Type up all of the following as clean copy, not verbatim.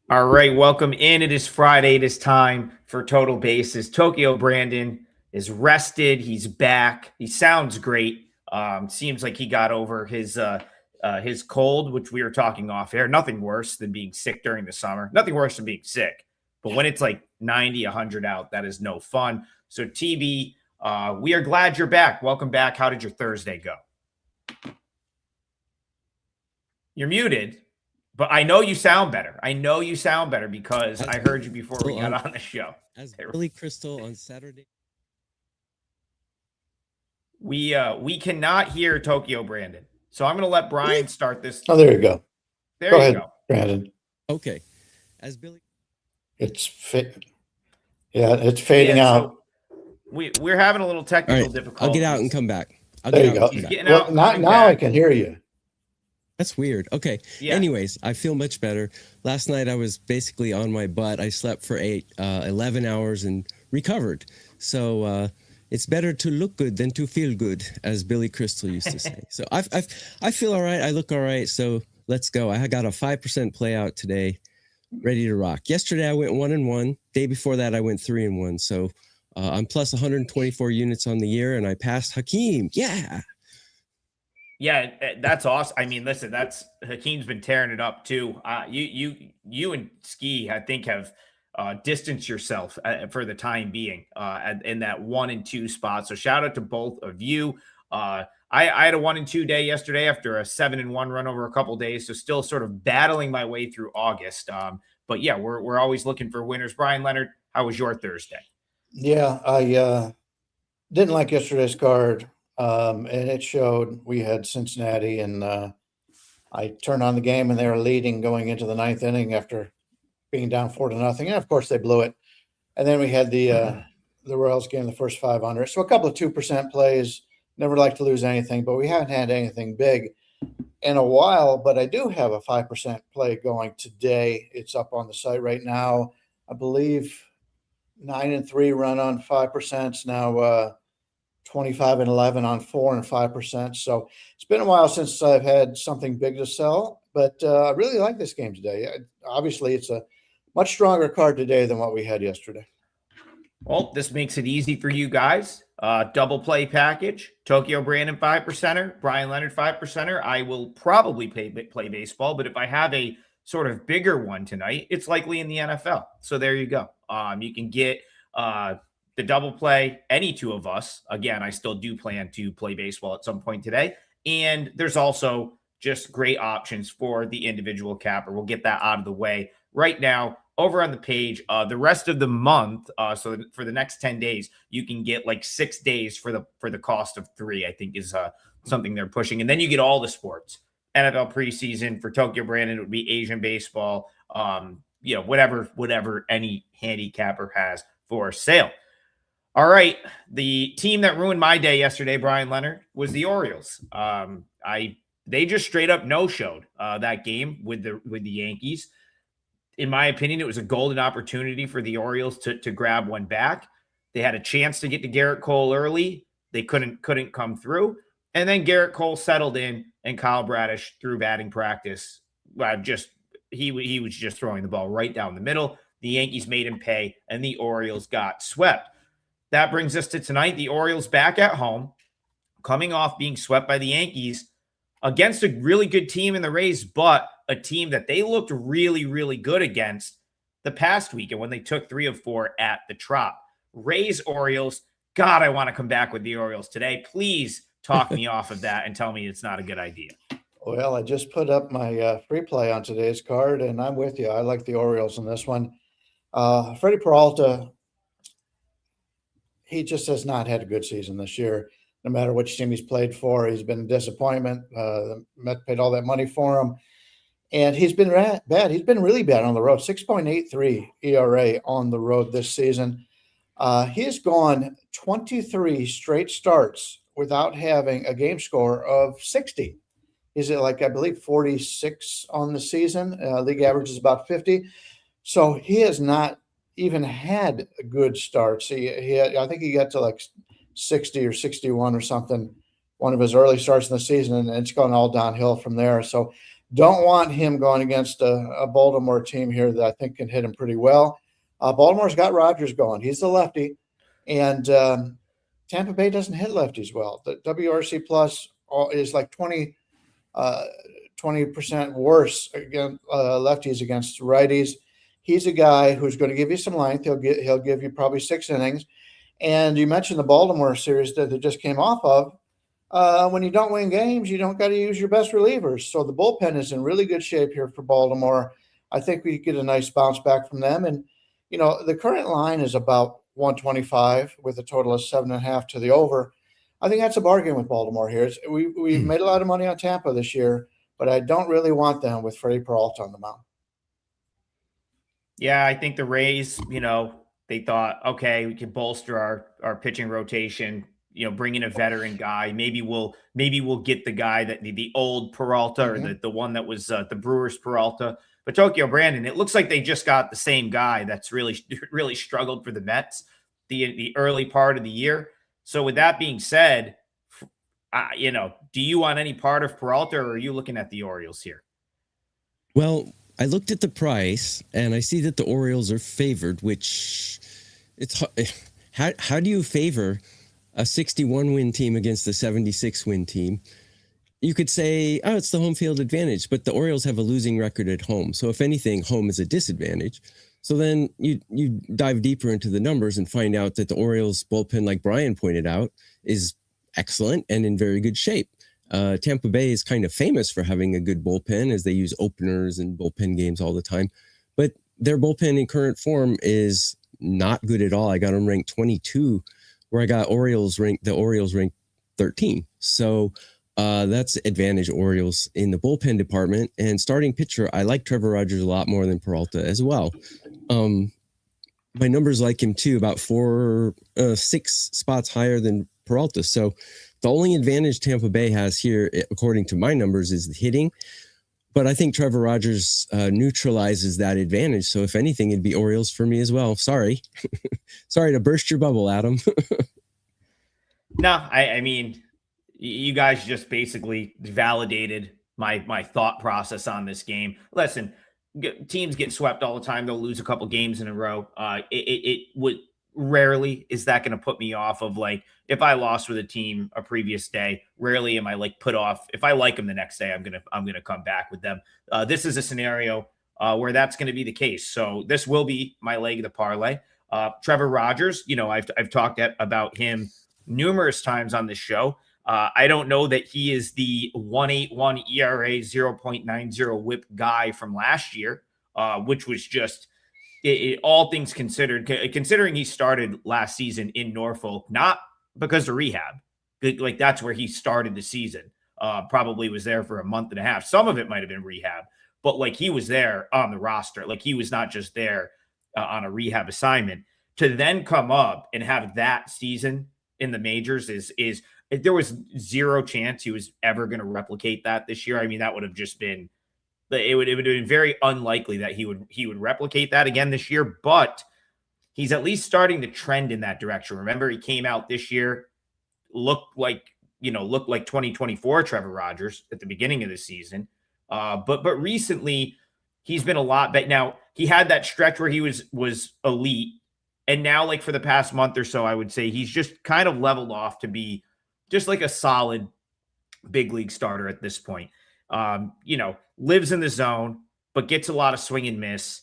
All right, welcome in. It is Friday. It is time for Total Bases. Tokyo Brandon is rested. He's back. He sounds great. Seems like he got over his cold, which we were talking off air. Nothing worse than being sick during the summer. Nothing worse than being sick. But when it's like 90, 100 out, that is no fun. So TB, we are glad you're back. Welcome back. How did your Thursday go? You're muted. But I know you sound better. I know you sound better because I heard you before we got on the show. As Billy Crystal on Saturday. We cannot hear Tokyo Brandon. So I'm going to let Brian start this. Oh, there you go. There go you ahead, go. Brandon. Okay. As Billy. It's it's fading out. We're having a little technical difficulty. I'll get out and come back. There you go. Well, now I can hear you. That's weird. Okay. Yeah. Anyways, I feel much better. Last night I was basically on my butt. I slept for 11 hours and recovered. So it's better to look good than to feel good, as Billy Crystal used to say. So I feel all right. I look all right. So let's go. I got a 5% play out today, ready to rock. Yesterday I went 1-1. Day before that I went 3-1. So I'm plus 124 units on the year, and I passed Hakeem. Yeah. Yeah, that's awesome. I mean, listen, that's Hakeem's been tearing it up too. You and Ski, I think, have distanced yourself for the time being in that 1 and 2 spot. So shout out to both of you. I had a 1 and 2 day yesterday after a 7-1 run over a couple days. So still sort of battling my way through August. But yeah, we're always looking for winners. Bryan Leonard, how was your Thursday? Yeah, I didn't like yesterday's card. And it showed. We had Cincinnati, and I turned on the game, and they were leading going into the 9th inning after being down 4-0. And of course, they blew it. And then we had the Royals game, the first 500. So a couple of 2% plays. Never like to lose anything, but we haven't had anything big in a while. But I do have a 5% play going today. It's up on the site right now. I believe 9-3 run on 5%. Now 25-11 on 4 and 5%. So it's been a while since I've had something big to sell, but I really like this game today. Obviously, it's a much stronger card today than what we had yesterday. Well, this makes it easy for you guys. Double play package, Tokyo Brandon 5%er, Bryan Leonard 5%er. I will probably play baseball, but if I have a sort of bigger one tonight, it's likely in the NFL. So there you go. You can get the double play, any two of us. Again, I still do plan to play baseball at some point today. And there's also just great options for the individual capper. We'll get that out of the way right now. Over on the page, the rest of the month, so for the next 10 days, you can get like 6 days for the cost of 3, I think is something they're pushing. And then you get all the sports. NFL preseason for Tokyo Brandon, it would be Asian baseball, whatever any handicapper has for sale. All right, the team that ruined my day yesterday, Bryan Leonard, was the Orioles. They just straight up no-showed that game with the Yankees. In my opinion, it was a golden opportunity for the Orioles to grab one back. They had a chance to get to Garrett Cole early. They couldn't come through. And then Garrett Cole settled in, and Kyle Bradish through batting practice. He was just throwing the ball right down the middle. The Yankees made him pay, and the Orioles got swept. That brings us to tonight. The Orioles back at home, coming off being swept by the Yankees against a really good team in the Rays, but a team that they looked really, really good against the past week and when they took 3 of 4 at the Trop. Rays, Orioles. God, I want to come back with the Orioles today. Please talk me off of that and tell me it's not a good idea. Well, I just put up my free play on today's card, and I'm with you. I like the Orioles in this one. Freddie Peralta, he just has not had a good season this year. No matter which team he's played for, he's been a disappointment. The Mets paid all that money for him. And he's been bad. He's been really bad on the road. 6.83 ERA on the road this season. He has gone 23 straight starts without having a game score of 60. He's at I believe 46 on the season. League average is about 50. So he has not even had good starts. I think he got to 60 or 61 or something, one of his early starts in the season, and it's gone all downhill from there. So don't want him going against a Baltimore team here that I think can hit him pretty well. Baltimore's got Rogers going. He's the lefty. And Tampa Bay doesn't hit lefties well. The WRC plus is like 20% worse against lefties against righties. He's a guy who's going to give you some length. He'll give you probably 6 innings. And you mentioned the Baltimore series that they just came off of. When you don't win games, you don't got to use your best relievers. So the bullpen is in really good shape here for Baltimore. I think we get a nice bounce back from them. And, the current line is about 125 with a total of 7.5 to the over. I think that's a bargain with Baltimore here. We've made a lot of money on Tampa this year, but I don't really want them with Freddie Peralta on the mound. Yeah, I think the Rays, they thought, okay, we can bolster our pitching rotation, bring in a veteran guy. Maybe we'll get the guy that the old Peralta or the one that was the Brewers Peralta. But Tokyo Brandon, it looks like they just got the same guy that's really struggled for the Mets the early part of the year. So with that being said, do you want any part of Peralta, or are you looking at the Orioles here? Well, I looked at the price and I see that the Orioles are favored, which how do you favor a 61 win team against a 76 win team? You could say, oh, it's the home field advantage, but the Orioles have a losing record at home. So if anything, home is a disadvantage. So then you dive deeper into the numbers and find out that the Orioles bullpen, like Brian pointed out, is excellent and in very good shape. Tampa Bay is kind of famous for having a good bullpen, as they use openers and bullpen games all the time. But their bullpen in current form is not good at all. I got them ranked 22, where I got the Orioles ranked 13. So that's advantage Orioles in the bullpen department. And starting pitcher, I like Trevor Rogers a lot more than Peralta as well. My numbers like him too, about 6 spots higher than Peralta. So the only advantage Tampa Bay has here, according to my numbers, is the hitting. But I think Trevor Rogers neutralizes that advantage. So if anything, it'd be Orioles for me as well. Sorry. Sorry to burst your bubble, Adam. No, I mean, you guys just basically validated my thought process on this game. Listen, teams get swept all the time. They'll lose a couple games in a row. It would rarely is that going to put me off of, like, if I lost with a team a previous day, rarely am I like put off. If I like them the next day, I'm gonna come back with them. This is a scenario where that's going to be the case. So this will be my leg of the parlay. Trevor Rogers, I've talked about him numerous times on this show. I don't know that he is the 1.81 ERA, 0.90 WHIP guy from last year, which was just all things considered, considering he started last season in Norfolk, not because of rehab. Like, that's where he started the season. Probably was there for a month and a half. Some of it might have been rehab, but like, he was there on the roster. Like, he was not just there on a rehab assignment. To then come up and have that season in the majors is there was zero chance he was ever going to replicate that this year. I mean, that would have just been, it would have been very unlikely that he would replicate that again this year, but he's at least starting to trend in that direction. Remember, he came out this year, looked like 2024 Trevor Rogers at the beginning of the season. But recently he's been a lot better. Now, he had that stretch where he was elite. And now, like, for the past month or so, I would say he's just kind of leveled off to be just like a solid big league starter at this point. Lives in the zone, but gets a lot of swing and miss.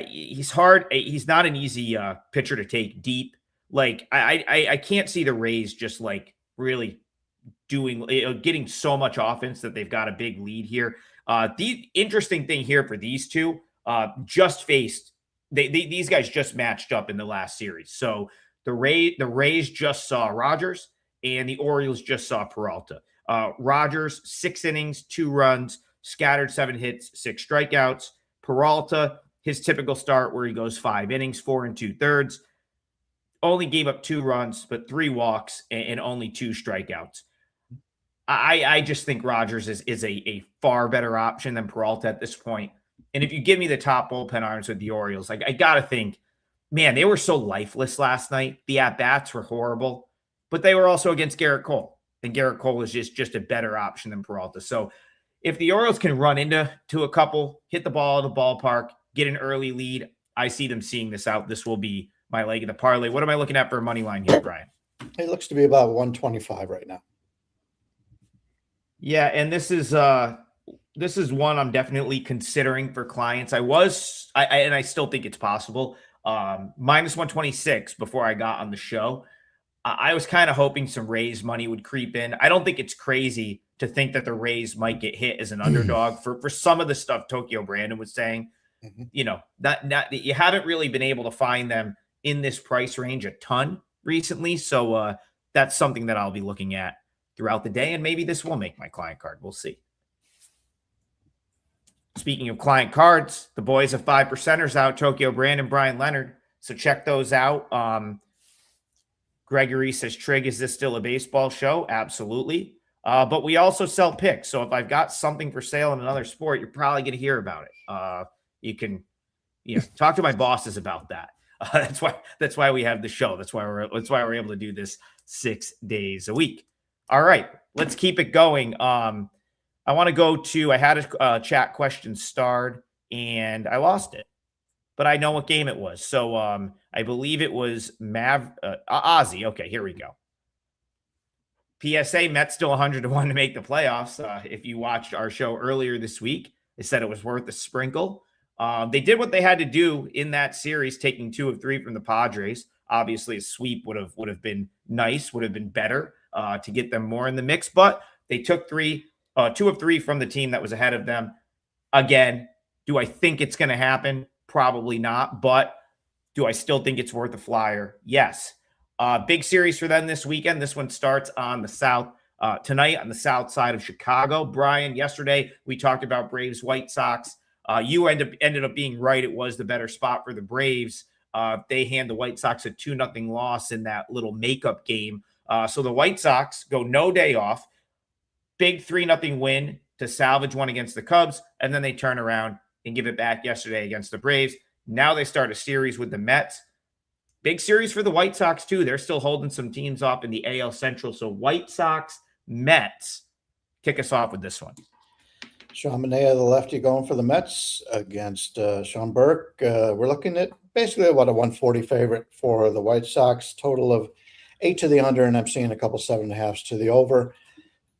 He's hard. He's not an easy pitcher to take deep. Like, I can't see the Rays just like really getting so much offense that they've got a big lead here. The interesting thing here for these two just faced. These guys just matched up in the last series. So the Rays just saw Rogers and the Orioles just saw Peralta. Rogers, 6 innings, 2 runs, scattered 7 hits, 6 strikeouts. Peralta, his typical start where he goes 5 innings, 4 2/3, only gave up 2 runs, but 3 walks and only 2 strikeouts. I just think Rogers is a far better option than Peralta at this point. And if you give me the top bullpen arms with the Orioles, I got to think, man, they were so lifeless last night. The at-bats were horrible, but they were also against Garrett Cole. And Garrett Cole is just a better option than Peralta. So if the Orioles can run into a couple, hit the ball at the ballpark, get an early lead, I see them seeing this out. This will be my leg of the parlay. What am I looking at for a money line here, Brian? It looks to be about 125 right now. Yeah, and this is one I'm definitely considering for clients. I still think it's possible. Minus 126 before I got on the show. I was kind of hoping some Rays money would creep in. I don't think it's crazy to think that the Rays might get hit as an underdog for some of the stuff Tokyo Brandon was saying. You know, that you haven't really been able to find them in this price range a ton recently. So that's something that I'll be looking at throughout the day. And maybe this will make my client card. We'll see. Speaking of client cards, the boys have 5%ers out, Tokyo Brandon and Bryan Leonard. So check those out. Gregory says, Trig, is this still a baseball show? Absolutely. But we also sell picks. So if I've got something for sale in another sport, you're probably going to hear about it. You can, talk to my bosses about that. That's why we have the show. That's why we're able to do this 6 days a week. All right, let's keep it going. I want to go to, I had a chat question starred and I lost it, but I know what game it was. So I believe it was Ozzy. Okay, here we go. PSA, Mets still 100-1 to make the playoffs. If you watched our show earlier this week, they said it was worth a sprinkle. They did what they had to do in that series, taking 2 of 3 from the Padres. Obviously, a sweep would have been nice, would have been better to get them more in the mix, but they took 2 of 3 from the team that was ahead of them. Again, do I think it's going to happen? Probably not, but do I still think it's worth a flyer? Yes. Big series for them this weekend. This one starts on the south tonight on the south side of Chicago. Brian, yesterday we talked about Braves White Sox. You ended up being right. It was the better spot for the Braves. They hand the White Sox a 2-0 loss in that little makeup game. So the White Sox go no day off. Big 3-0 win to salvage one against the Cubs, and then they turn around and give it back yesterday against the Braves. Now they start a series with the Mets. Big series for the White Sox, too. They're still holding some teams off in the AL Central. So White Sox, Mets, kick us off with this one. Sean Manaea, the lefty, going for the Mets against Sean Burke. We're looking at basically a 140 favorite for the White Sox, total of 8 to the under, and I'm seeing a couple 7.5s to the over.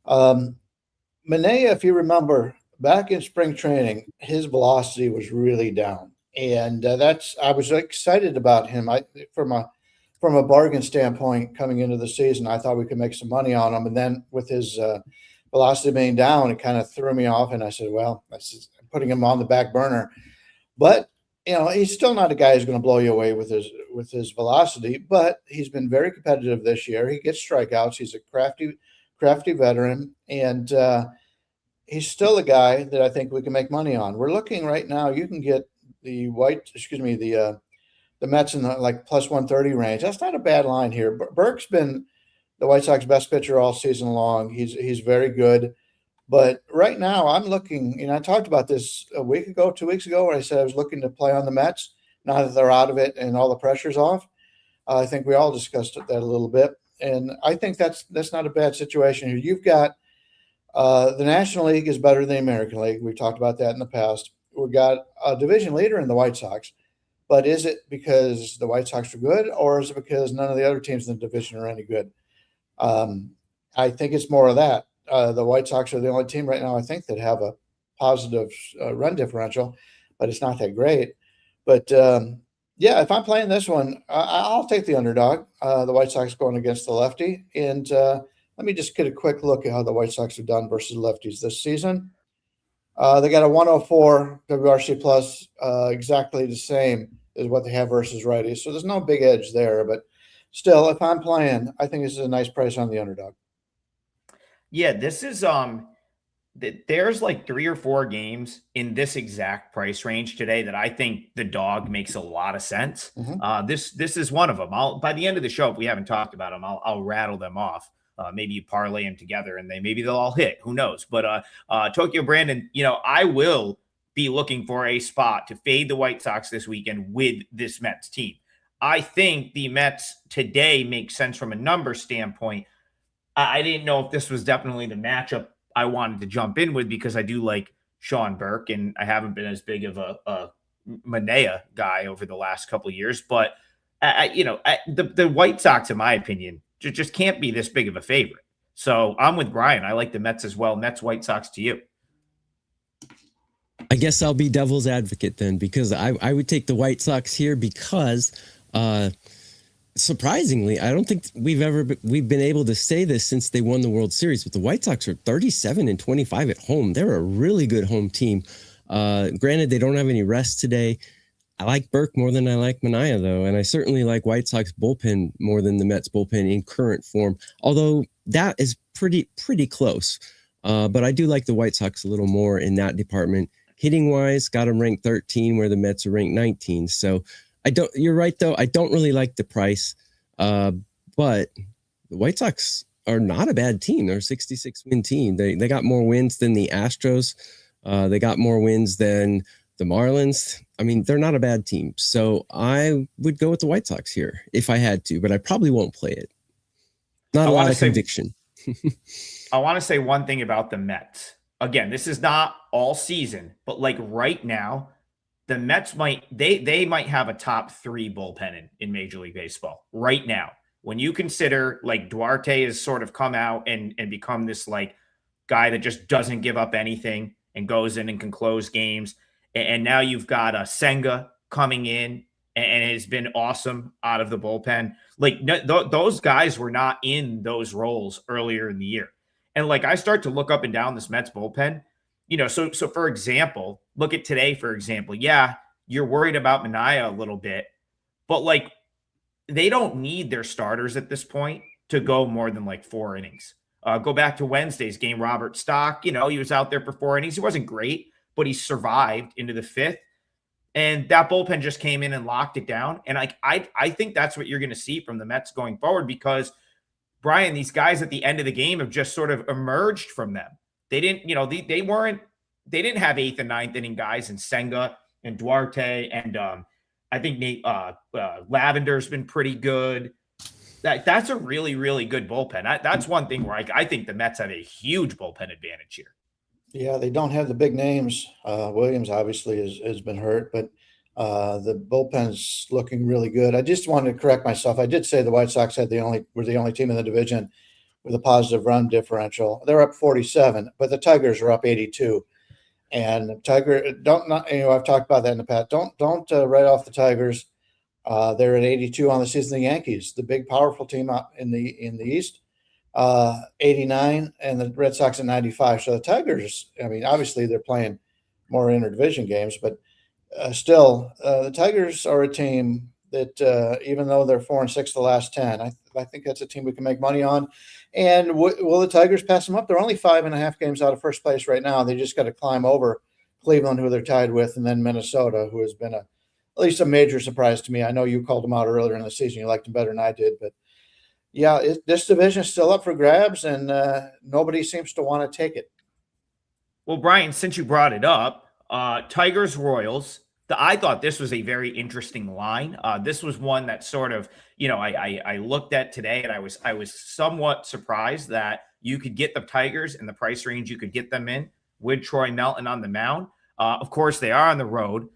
Manaea, if you remember, back in spring training, his velocity was really down. And I was excited about him. From a bargain standpoint, coming into the season, I thought we could make some money on him. And then with his velocity being down, it kind of threw me off. And I said, well, that's putting him on the back burner. But he's still not a guy who's going to blow you away with his velocity. But he's been very competitive this year. He gets strikeouts. He's a crafty veteran, and he's still a guy that I think we can make money on. We're looking right now. You can get the Mets in the plus 130 range. That's not a bad line here. Burke's been the White Sox best pitcher all season long. He's very good. But right now I'm looking, I talked about this 2 weeks ago, where I said I was looking to play on the Mets now that they're out of it and all the pressure's off. I think we all discussed that a little bit. And I think that's not a bad situation here. You've got the National League is better than the American League. We've talked about that in the past. We've got a division leader in the White Sox, but is it because the White Sox are good, or is it because none of the other teams in the division are any good? I think it's more of that. The White Sox are the only team right now, I think, that have a positive run differential, but it's not that great. But if I'm playing this one, I'll take the underdog. The White Sox going against the lefty. And let me just get a quick look at how the White Sox have done versus lefties this season. They got a 104 WRC plus, exactly the same as what they have versus righties. So there's no big edge there. But still, if I'm playing, I think this is a nice price on the underdog. Yeah, this is there's like 3 or 4 games in this exact price range today that I think the dog makes a lot of sense. Mm-hmm. This is one of them. By the end of the show, if we haven't talked about them, I'll rattle them off. Maybe you parlay them together and maybe they'll all hit. Who knows? But Tokyo Brandon, I will be looking for a spot to fade the White Sox this weekend with this Mets team. I think the Mets today make sense from a number standpoint. I didn't know if this was definitely the matchup I wanted to jump in with because I do like Sean Burke, and I haven't been as big of a Manea guy over the last couple of years. But the White Sox, in my opinion, just can't be this big of a favorite. So I'm with Brian. I like the Mets as well. Mets, White Sox to you. I guess I'll be devil's advocate then, because I would take the White Sox here because surprisingly, I don't think we've been able to say this since they won the World Series, but the White Sox are 37-25 at home. They're a really good home team. Granted, they don't have any rest today. I like Burke more than I like Manea, though, and I certainly like White Sox bullpen more than the Mets bullpen in current form, although that is pretty close. But I do like the White Sox a little more in that department. Hitting wise, got them ranked 13 where the Mets are ranked 19. So you're right, though. I don't really like the price, but the White Sox are not a bad team. They're a 66-win team. They got more wins than the Astros. They got more wins than the Marlins. I mean, they're not a bad team. So I would go with the White Sox here if I had to, but I probably won't play it. Not a lot of conviction. I want to say one thing about the Mets. Again, this is not all season, but like right now, the Mets might have a top 3 bullpen in Major League Baseball right now. When you consider like Duarte has sort of come out and become this like guy that just doesn't give up anything and goes in and can close games. And now you've got Senga coming in and has been awesome out of the bullpen. Like those guys were not in those roles earlier in the year. And like I start to look up and down this Mets bullpen, so for example, look at today, for example. Yeah, you're worried about Manea a little bit, but like they don't need their starters at this point to go more than like 4 innings. Go back to Wednesday's game, Robert Stock, he was out there for 4 innings. He wasn't great, but he survived into the 5th. And that bullpen just came in and locked it down. And I think that's what you're going to see from the Mets going forward because, Brian, these guys at the end of the game have just sort of emerged from them. They didn't, they didn't have 8th and 9th inning guys in Senga and Duarte. And I think Nate Lavender's been pretty good. That's a really, really good bullpen. That's one thing where I think the Mets have a huge bullpen advantage here. Yeah, they don't have the big names. Williams obviously has been hurt, but the bullpen's looking really good. I just wanted to correct myself. I did say the White Sox were the only team in the division with a positive run differential. They're up 47, but the Tigers are up 82. And I've talked about that in the past. Don't write off the Tigers. They're at 82 on the season. The Yankees, the big powerful team out in the East, 89, and the Red Sox at 95. So the Tigers, I mean, obviously they're playing more interdivision games, but still, the Tigers are a team that even though they're 4-6 the last 10, I think that's a team we can make money on. And will the Tigers pass them up? They're only 5.5 games out of first place right now. They just got to climb over Cleveland, who they're tied with, and then Minnesota, who has been at least a major surprise to me. I know you called them out earlier in the season. You liked them better than I did, but yeah, this division is still up for grabs, and nobody seems to want to take it. Well, Brian, since you brought it up, Tigers Royals. I thought this was a very interesting line. This was one that sort of, I looked at today, and I was somewhat surprised that you could get the Tigers in the price range you could get them in with Troy Melton on the mound. Of course, they are on the road.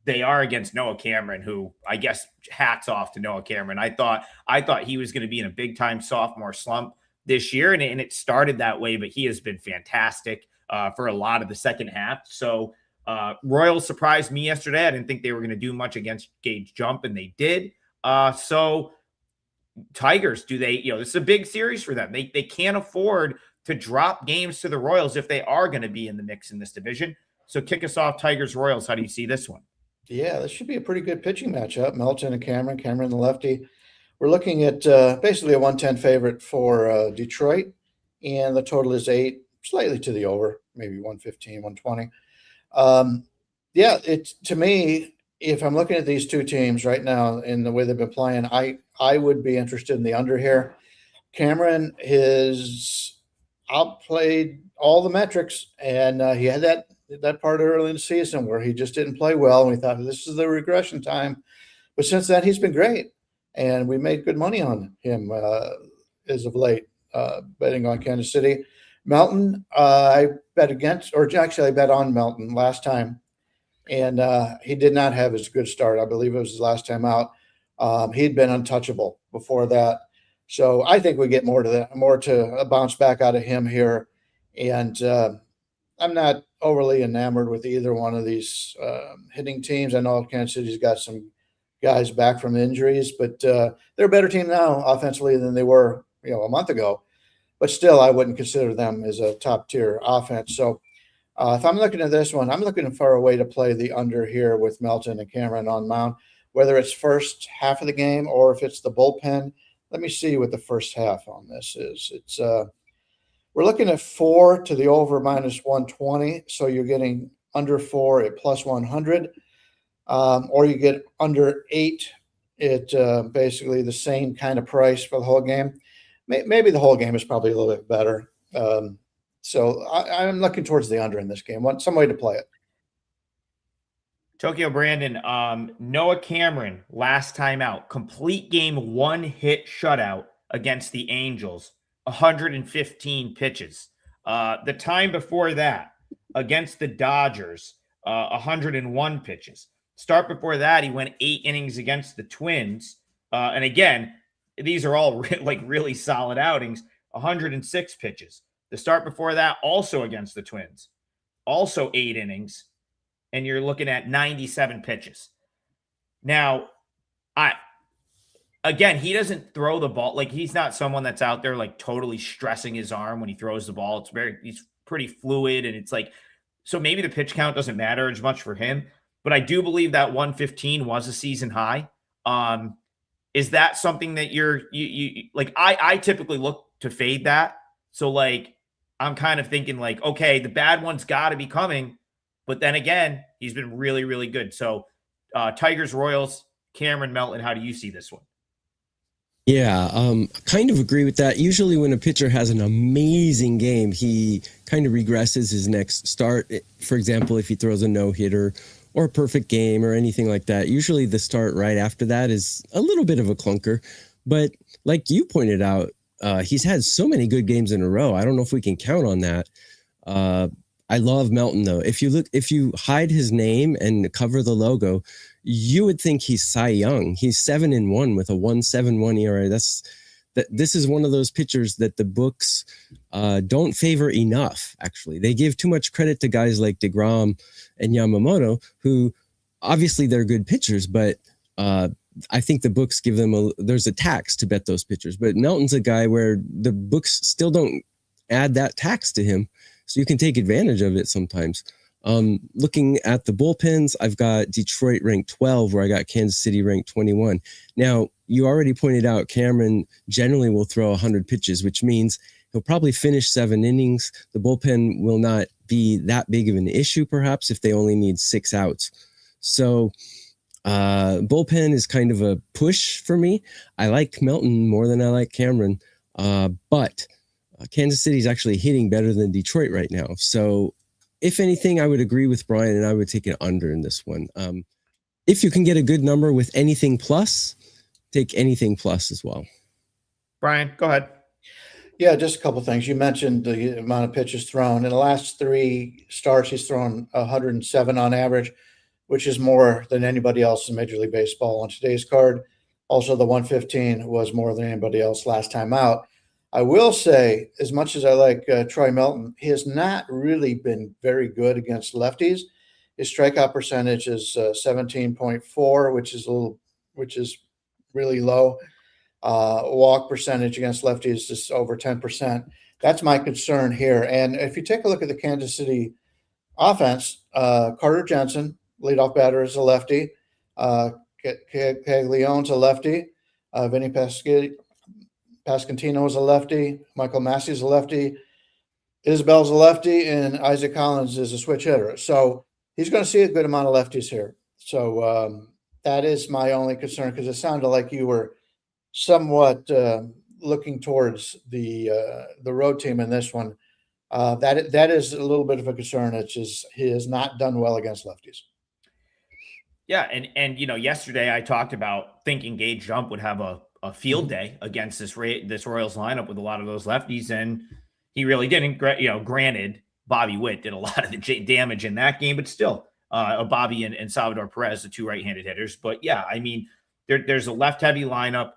They are against Noah Cameron, who I guess hats off to Noah Cameron. I thought he was going to be in a big time sophomore slump this year, and it started that way, but he has been fantastic for a lot of the second half. So Royals surprised me yesterday. I didn't think they were going to do much against Gage Jump, and they did. So Tigers, this is a big series for them. They can't afford to drop games to the Royals if they are going to be in the mix in this division. So kick us off, Tigers Royals. How do you see this one? Yeah, this should be a pretty good pitching matchup. Melton and Cameron the lefty. We're looking at basically a 110 favorite for Detroit, and the total is 8, slightly to the over, maybe 115, 120. To me, if I'm looking at these two teams right now in the way they've been playing, I would be interested in the under here. Cameron has outplayed all the metrics, and he had that part early in the season where he just didn't play well, and we thought this is the regression time. But since then, he's been great, and we made good money on him as of late, betting on Kansas City. Melton, I bet against, or actually I bet on Melton last time, and he did not have his good start. I believe it was his last time out. He'd been untouchable before that. So I think we get more to a bounce back out of him here. And I'm not overly enamored with either one of these hitting teams. I know Kansas City's got some guys back from injuries, but they're a better team now offensively than they were, a month ago. But still, I wouldn't consider them as a top tier offense. So if I'm looking at this one, I'm looking for a way to play the under here with Melton and Cameron on mound, whether it's first half of the game or if it's the bullpen. Let me see what the first half on this is. It's we're looking at 4 to the over minus 120. So you're getting under 4 at plus 100, or you get under 8 at basically the same kind of price for the whole game. Maybe the whole game is probably a little bit better. So I'm looking towards the under in this game. Want some way to play it. Tokyo Brandon, Noah Cameron, last time out, complete game, 1 hit shutout against the Angels, 115 pitches. The time before that, against the Dodgers, 101 pitches. Start before that, he went 8 innings against the Twins. And again, these are all really solid outings, 106 pitches. The start before that, also against the Twins, also 8 innings, and you're looking at 97 pitches. Now, he doesn't throw the ball. He's not someone that's out there totally stressing his arm when he throws the ball. He's pretty fluid, and it's so maybe the pitch count doesn't matter as much for him, but I do believe that 115 was a season high. Is that something that you I typically look to fade that. So I'm kind of thinking okay, the bad one's got to be coming, but then again, he's been really, really good. So Tigers, Royals, Cameron, Melton, how do you see this one? Yeah, kind of agree with that. Usually when a pitcher has an amazing game, he kind of regresses his next start. For example, if he throws a no-hitter or a perfect game or anything like that, usually the start right after that is a little bit of a clunker. But like you pointed out, he's had so many good games in a row. I don't know if we can count on that. I love Melton though. If you hide his name and cover the logo, you would think he's Cy Young. He's 7-1 with a 1.71 ERA. This is one of those pitchers that the books don't favor enough. Actually, they give too much credit to guys like DeGrom and Yamamoto, who obviously they're good pitchers, but I think the books give them there's a tax to bet those pitchers. But Melton's a guy where the books still don't add that tax to him, so you can take advantage of it sometimes. Looking at the bullpens, I've got Detroit ranked 12, where I got Kansas City ranked 21. Now, you already pointed out Cameron generally will throw 100 pitches, which means he'll probably finish 7 innings. The bullpen will not be that big of an issue, perhaps, if they only need 6 outs. So bullpen is kind of a push for me. I like Melton more than I like Cameron, but Kansas City is actually hitting better than Detroit right now. So if anything, I would agree with Brian, and I would take an under in this one. If you can get a good number with anything plus, take anything plus as well. Brian, go ahead. Yeah, just a couple of things. You mentioned the amount of pitches thrown. In the last 3 starts, he's thrown 107 on average, which is more than anybody else in Major League Baseball on today's card. Also, the 115 was more than anybody else last time out. I will say, as much as I like Troy Melton, he has not really been very good against lefties. His strikeout percentage is 17.4, which is really low. Walk percentage against lefties is just over 10%. That's my concern here. And if you take a look at the Kansas City offense, Carter Jensen, leadoff batter, is a lefty. Caglianone's a lefty. Vinny Pasquantino is a lefty. Michael Massey is a lefty. Isabel's a lefty, and Isaac Collins is a switch hitter. So he's going to see a good amount of lefties here. So that is my only concern, because it sounded like you were somewhat looking towards the road team in this one. That is a little bit of a concern. It's just he has not done well against lefties. Yeah, and yesterday I talked about thinking Gage Jump would have a field day against this Royals lineup with a lot of those lefties, and he really didn't. Granted, Bobby Witt did a lot of the damage in that game, but still, Bobby and Salvador Perez, the two right-handed hitters. But yeah, I mean, there's a left-heavy lineup.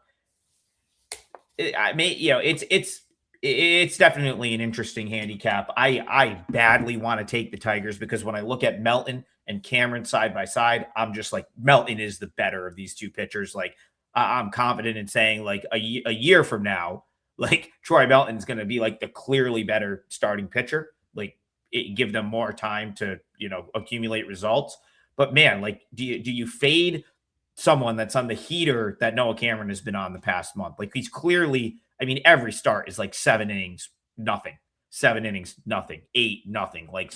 It's definitely an interesting handicap. I badly want to take the Tigers because when I look at Melton and Cameron side by side, I'm just like, Melton is the better of these two pitchers. Like, I'm confident in saying like a year from now, like Troy Melton's going to be like the clearly better starting pitcher. Like, give them more time to, accumulate results. But man, like, do you fade someone that's on the heater that Noah Cameron has been on the past month? Like, he's clearly, I mean, every start is like 7 innings, nothing, 7 innings, nothing, 8, nothing. Like,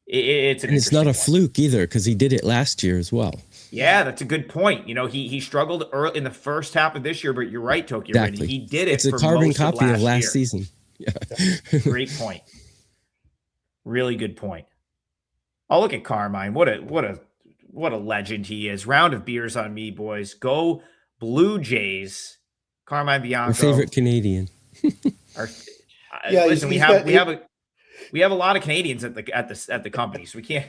it's not a fluke either, because he did it last year as well. Yeah, that's a good point. He struggled early in the first half of this year, but you're right, Tokyo. Exactly. He did it. It's a carbon copy of last year. Season. Yeah. Great point. Really good point. Oh, look at Carmine. What a legend he is. Round of beers on me, boys. Go Blue Jays. Carmine Bianco. Your favorite Canadian. Listen, we have a lot of Canadians at the company, so we can't,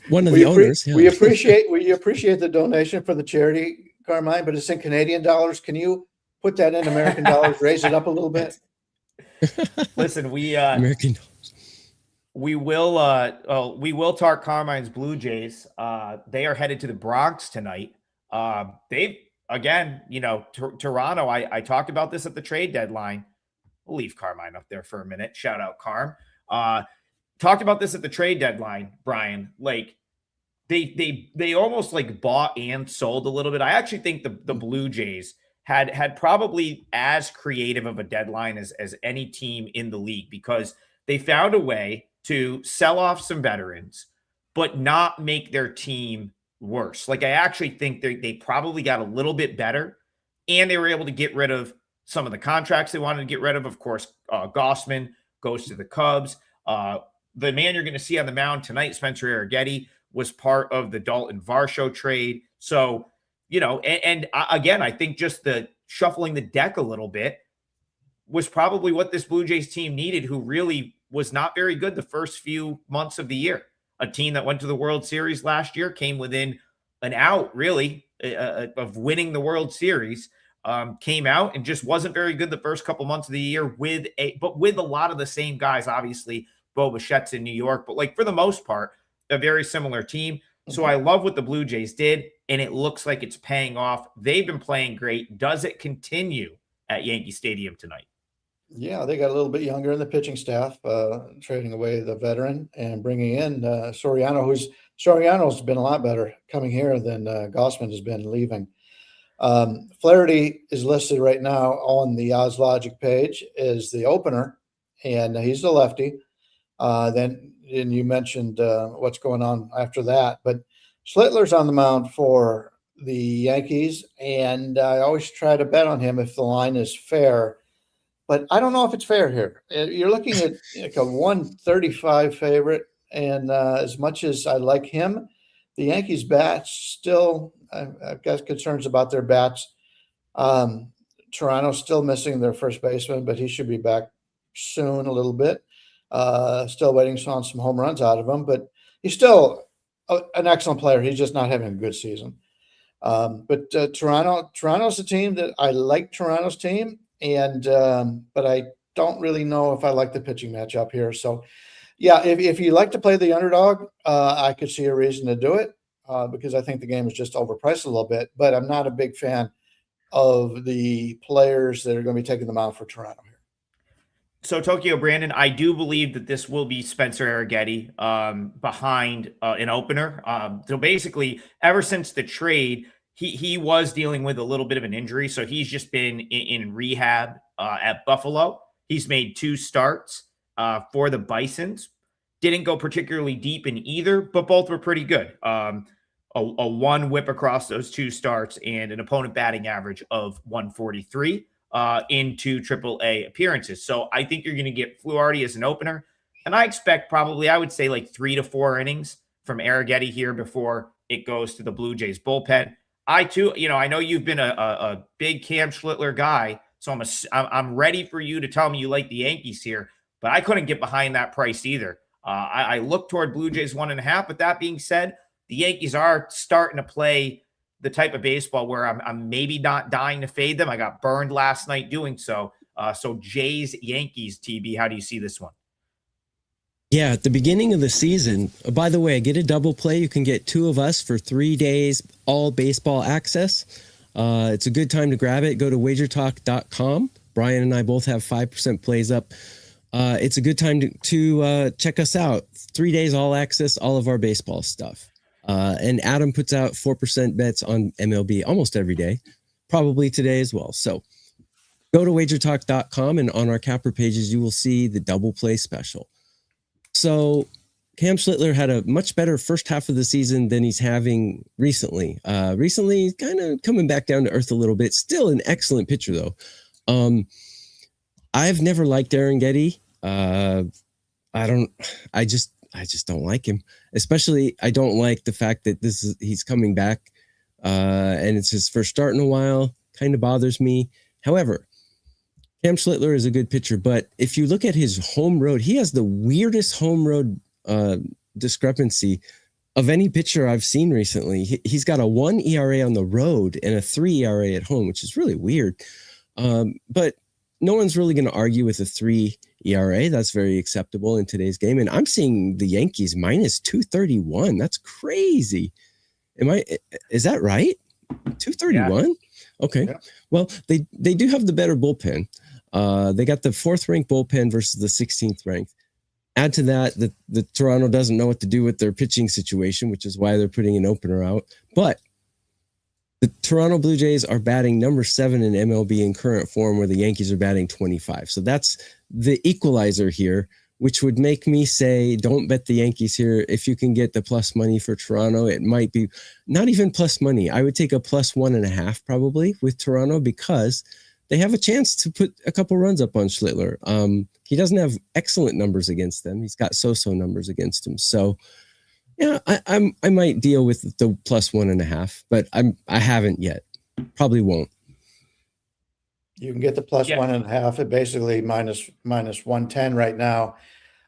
One of the owners. We appreciate the donation for the charity, Carmine, but it's in Canadian dollars. Can you put that in American dollars? Raise it up a little bit. Listen, American dollars. We will talk Carmine's Blue Jays. They are headed to the Bronx tonight. They've again, Toronto. I talked about this at the trade deadline. We'll leave Carmine up there for a minute. Shout out Carm. Talked about this at the trade deadline, Brian. Like they almost like bought and sold a little bit. I actually think the Blue Jays had probably as creative of a deadline as any team in the league, because they found a way to sell off some veterans, but not make their team worse. Like, I actually think they probably got a little bit better, and they were able to get rid of some of the contracts they wanted to get rid of. Of course, Gossman goes to the Cubs. The man you're going to see on the mound tonight, Spencer Arrighetti, was part of the Dalton Varsho trade. So, and again, I think just the shuffling the deck a little bit was probably what this Blue Jays team needed, who really was not very good the first few months of the year. A team that went to the World Series last year, came within an out, really, of winning the World Series, came out and just wasn't very good the first couple months of the year with a lot of the same guys, obviously, Bo Bichette's in New York, but like for the most part, a very similar team. So I love what the Blue Jays did, and it looks like it's paying off. They've been playing great. Does it continue at Yankee Stadium tonight? Yeah, they got a little bit younger in the pitching staff, trading away the veteran and bringing in Soriano, Soriano's been a lot better coming here than Gossman has been leaving. Flaherty is listed right now on the Odds Logic page as the opener, and he's the lefty. Then you mentioned what's going on after that, but Schlittler's on the mound for the Yankees, and I always try to bet on him if the line is fair. But I don't know if it's fair here. You're looking at like a 135 favorite, and as much as I like him, the Yankees' bats still, I've got concerns about their bats. Toronto's still missing their first baseman, but he should be back soon a little bit. Still waiting on some home runs out of him, but he's still an excellent player. He's just not having a good season. But Toronto's a team that I like. Toronto's team. And but I don't really know if I like the pitching matchup here. So, yeah, if you like to play the underdog, I could see a reason to do it because I think the game is just overpriced a little bit. But I'm not a big fan of the players that are going to be taking them out for Toronto here. So, Tokyo Brandon, I do believe that this will be Spencer Arrighetti behind an opener. So basically, ever since the trade, he was dealing with a little bit of an injury, so he's just been in rehab at Buffalo. He's made 2 starts for the Bisons. Didn't go particularly deep in either, but both were pretty good. A 1 whip across those 2 starts and an opponent batting average of 143 in 2 AAA appearances. So I think you're going to get Fluharty as an opener, and I expect probably, I would say, like 3 to 4 innings from Arrighetti here before it goes to the Blue Jays bullpen. I too, I know you've been a big Cam Schlittler guy So I'm ready for you to tell me you like the Yankees here, but I couldn't get behind that price either. I look toward Blue Jays 1.5. But that being said, the Yankees are starting to play the type of baseball where I'm maybe not dying to fade them. I got burned last night doing so. So Jays, Yankees, TB, how do you see this one? Yeah, at the beginning of the season, by the way, get a double play. You can get 2 of us for 3 days, all baseball access. It's a good time to grab it. Go to WagerTalk.com. Brian and I both have 5% plays up. It's a good time to check us out. 3 days, all access, all of our baseball stuff. And Adam puts out 4% bets on MLB almost every day, probably today as well. So go to WagerTalk.com, and on our capper pages, you will see the double play special. So Cam Schlittler had a much better first half of the season than he's having recently. Recently, he's kind of coming back down to earth a little bit. Still an excellent pitcher, though. I've never liked Aaron Getty. I just don't like him. Especially, I don't like the fact that he's coming back, and it's his first start in a while. Kind of bothers me. However, Cam Schlittler is a good pitcher, but if you look at his home road, he has the weirdest home road discrepancy of any pitcher I've seen recently. He's got a 1 ERA on the road and a 3 ERA at home, which is really weird. But no one's really going to argue with a 3 ERA. That's very acceptable in today's game. And I'm seeing the Yankees minus 231. That's crazy. Is that right? 231? Yeah. Okay. Yeah. Well, they do have the better bullpen. They got the 4th ranked bullpen versus the 16th ranked. Add to that, the Toronto doesn't know what to do with their pitching situation, which is why they're putting an opener out. But the Toronto Blue Jays are batting number 7 in MLB in current form, where the Yankees are batting 25. So that's the equalizer here, which would make me say, don't bet the Yankees here. If you can get the plus money for Toronto, it might be not even plus money. I would take a plus 1.5 probably with Toronto, because they have a chance to put a couple runs up on Schlittler. He doesn't have excellent numbers against them. He's got so-so numbers against him. So yeah, I might deal with the plus 1.5, but I haven't yet. Probably won't. You can get the plus 1.5 at basically minus 110 right now.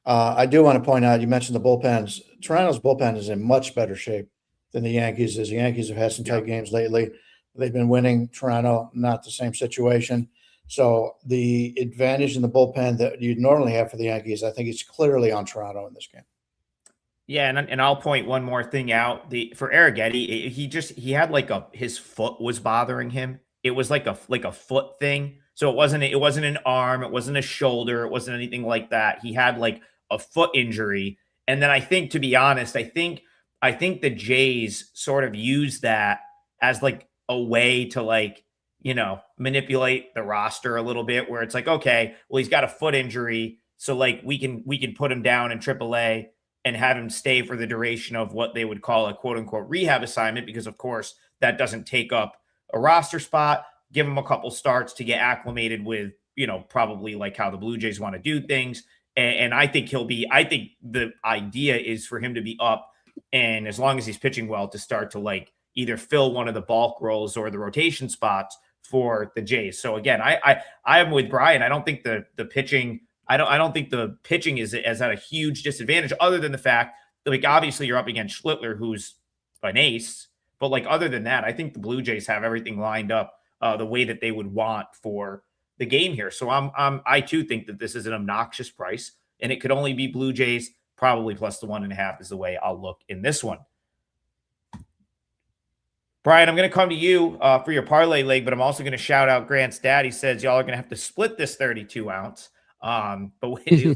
I do want to point out, you mentioned the bullpens. Toronto's bullpen is in much better shape than the Yankees is. The Yankees have had some tight games lately. They've been winning. Toronto, not the same situation. So the advantage in the bullpen that you'd normally have for the Yankees, I think it's clearly on Toronto in this game. Yeah, and I'll point one more thing out. For Arrighetti, he had like his foot was bothering him. It was like a foot thing. So it wasn't an arm, it wasn't a shoulder, it wasn't anything like that. He had like a foot injury. And then I think, to be honest, I think the Jays sort of used that as like a way to, like, you know, manipulate the roster a little bit, where it's like, okay, well, he's got a foot injury, so like we can put him down in AAA and have him stay for the duration of what they would call a quote unquote rehab assignment, because of course that doesn't take up a roster spot. Give him a couple starts to get acclimated with, you know, probably like how the Blue Jays want to do things. And I think I think the idea is for him to be up, and as long as he's pitching well, to start to like either fill one of the bulk roles or the rotation spots for the Jays. So again, I am with Brian. I don't think the pitching, I don't think the pitching is at a huge disadvantage, other than the fact that, like, obviously you're up against Schlittler, who's an ace, but like other than that, I think the Blue Jays have everything lined up the way that they would want for the game here. So I too think that this is an obnoxious price, and it could only be Blue Jays, probably plus the 1.5 is the way I'll look in this one. Brian, I'm going to come to you for your parlay leg, but I'm also going to shout out Grant's dad. He says y'all are going to have to split this 32 ounce.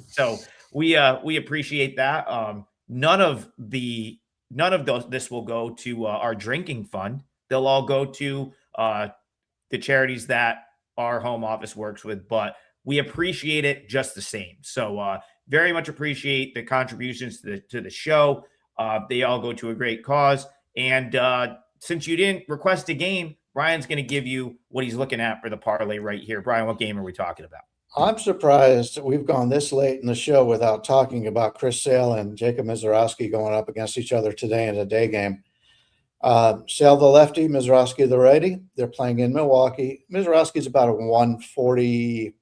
So we appreciate that. None of this will go to our drinking fund. They'll all go to the charities that our home office works with, but we appreciate it just the same. So very much appreciate the contributions to the show. They all go to a great cause. And since you didn't request a game, Brian's going to give you what he's looking at for the parlay right here. Brian, what game are we talking about? I'm surprised we've gone this late in the show without talking about Chris Sale and Jacob Mizorowski going up against each other today in a day game. Sale the lefty, Mizrachi the righty. They're playing in Milwaukee. Mizrachi's about a 140,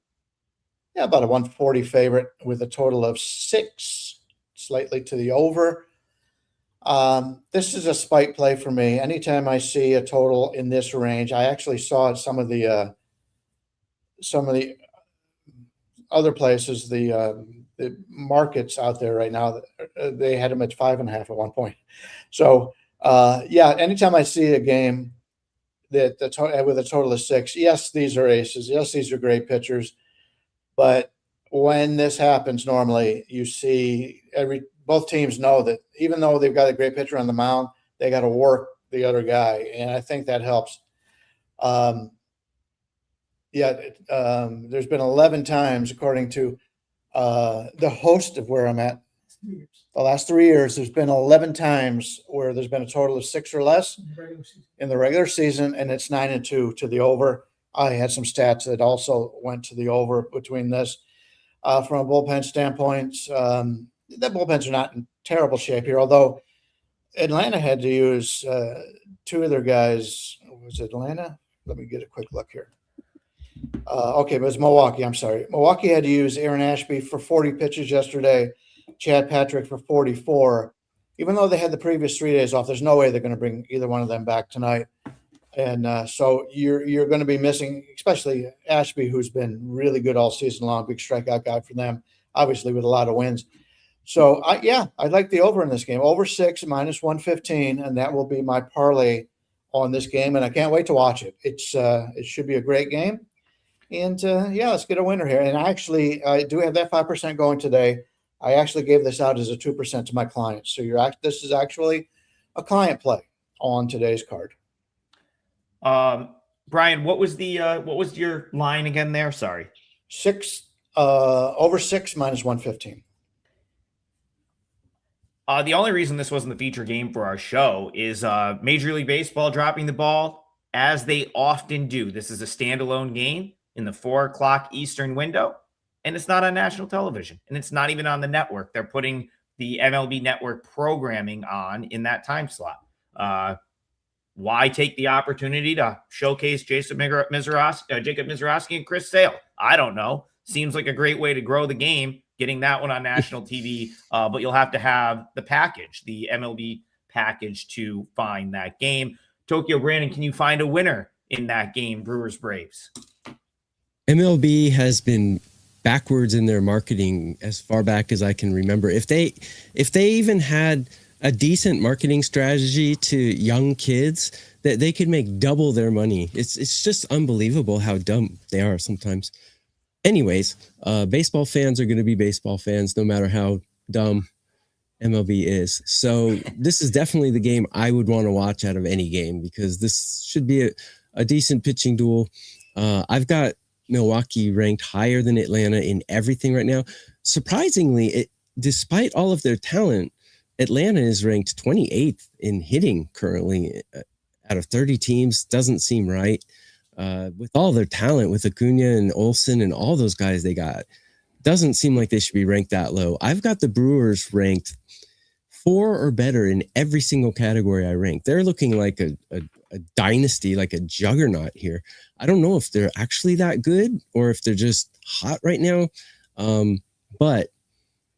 about a 140 favorite with a total of 6, slightly to the over. This is a spike play for me. Anytime I see a total in this range, I actually saw it some of the other places, the markets out there right now, they had them at 5.5 at one point. So anytime I see a game that with a total of 6, yes, these are aces. Yes, these are great pitchers. But when this happens, normally you see both teams know that even though they've got a great pitcher on the mound, they got to work the other guy, and I think that helps. There's been 11 times, according to the host of where I'm at, the last 3 years, there's been 11 times where there's been a total of 6 or less in the regular season, and it's 9-2 to the over. I had some stats that also went to the over between this. From a bullpen standpoint, the bullpens are not in terrible shape here, although Atlanta had to use 2 of their guys. Was it Atlanta? Let me get a quick look here. It was Milwaukee. I'm sorry. Milwaukee had to use Aaron Ashby for 40 pitches yesterday, Chad Patrick for 44. Even though they had the previous 3 days off, there's no way they're going to bring either one of them back tonight. And so you're going to be missing, especially Ashby, who's been really good all season long, big strikeout guy for them, obviously with a lot of wins. So, I'd like the over in this game. Over 6, -115, and that will be my parlay on this game, and I can't wait to watch it. It should be a great game. And, let's get a winner here. And I do have that 5% going today. I actually gave this out as a 2% to my clients. So this is actually a client play on today's card. Brian, what was your line again there? Sorry. 6, over 6 -115. The only reason this wasn't the feature game for our show is Major League Baseball dropping the ball, as they often do. This is a standalone game in the 4 o'clock Eastern window, and it's not on national television, and it's not even on the network. They're putting the MLB network programming on in that time slot. Why take the opportunity to showcase Jacob Mizrachi and Chris Sale? I don't know. Seems like a great way to grow the game, getting that one on national TV, but you'll have to have the package, the MLB package, to find that game. Tokyo Brandon, can you find a winner in that game, Brewers Braves? MLB has been backwards in their marketing as far back as I can remember. If they even had a decent marketing strategy to young kids, that they could make double their money. It's just unbelievable how dumb they are sometimes. Anyways, baseball fans are going to be baseball fans no matter how dumb MLB is. So this is definitely the game I would want to watch out of any game, because this should be a decent pitching duel. I've got Milwaukee ranked higher than Atlanta in everything right now. Surprisingly, despite all of their talent, Atlanta is ranked 28th in hitting currently out of 30 teams. Doesn't seem right. With all their talent, with Acuna and Olsen and all those guys they got, doesn't seem like they should be ranked that low. I've got the Brewers ranked 4 or better in every single category I rank. They're looking like a dynasty, like a juggernaut here. I don't know if they're actually that good or if they're just hot right now, but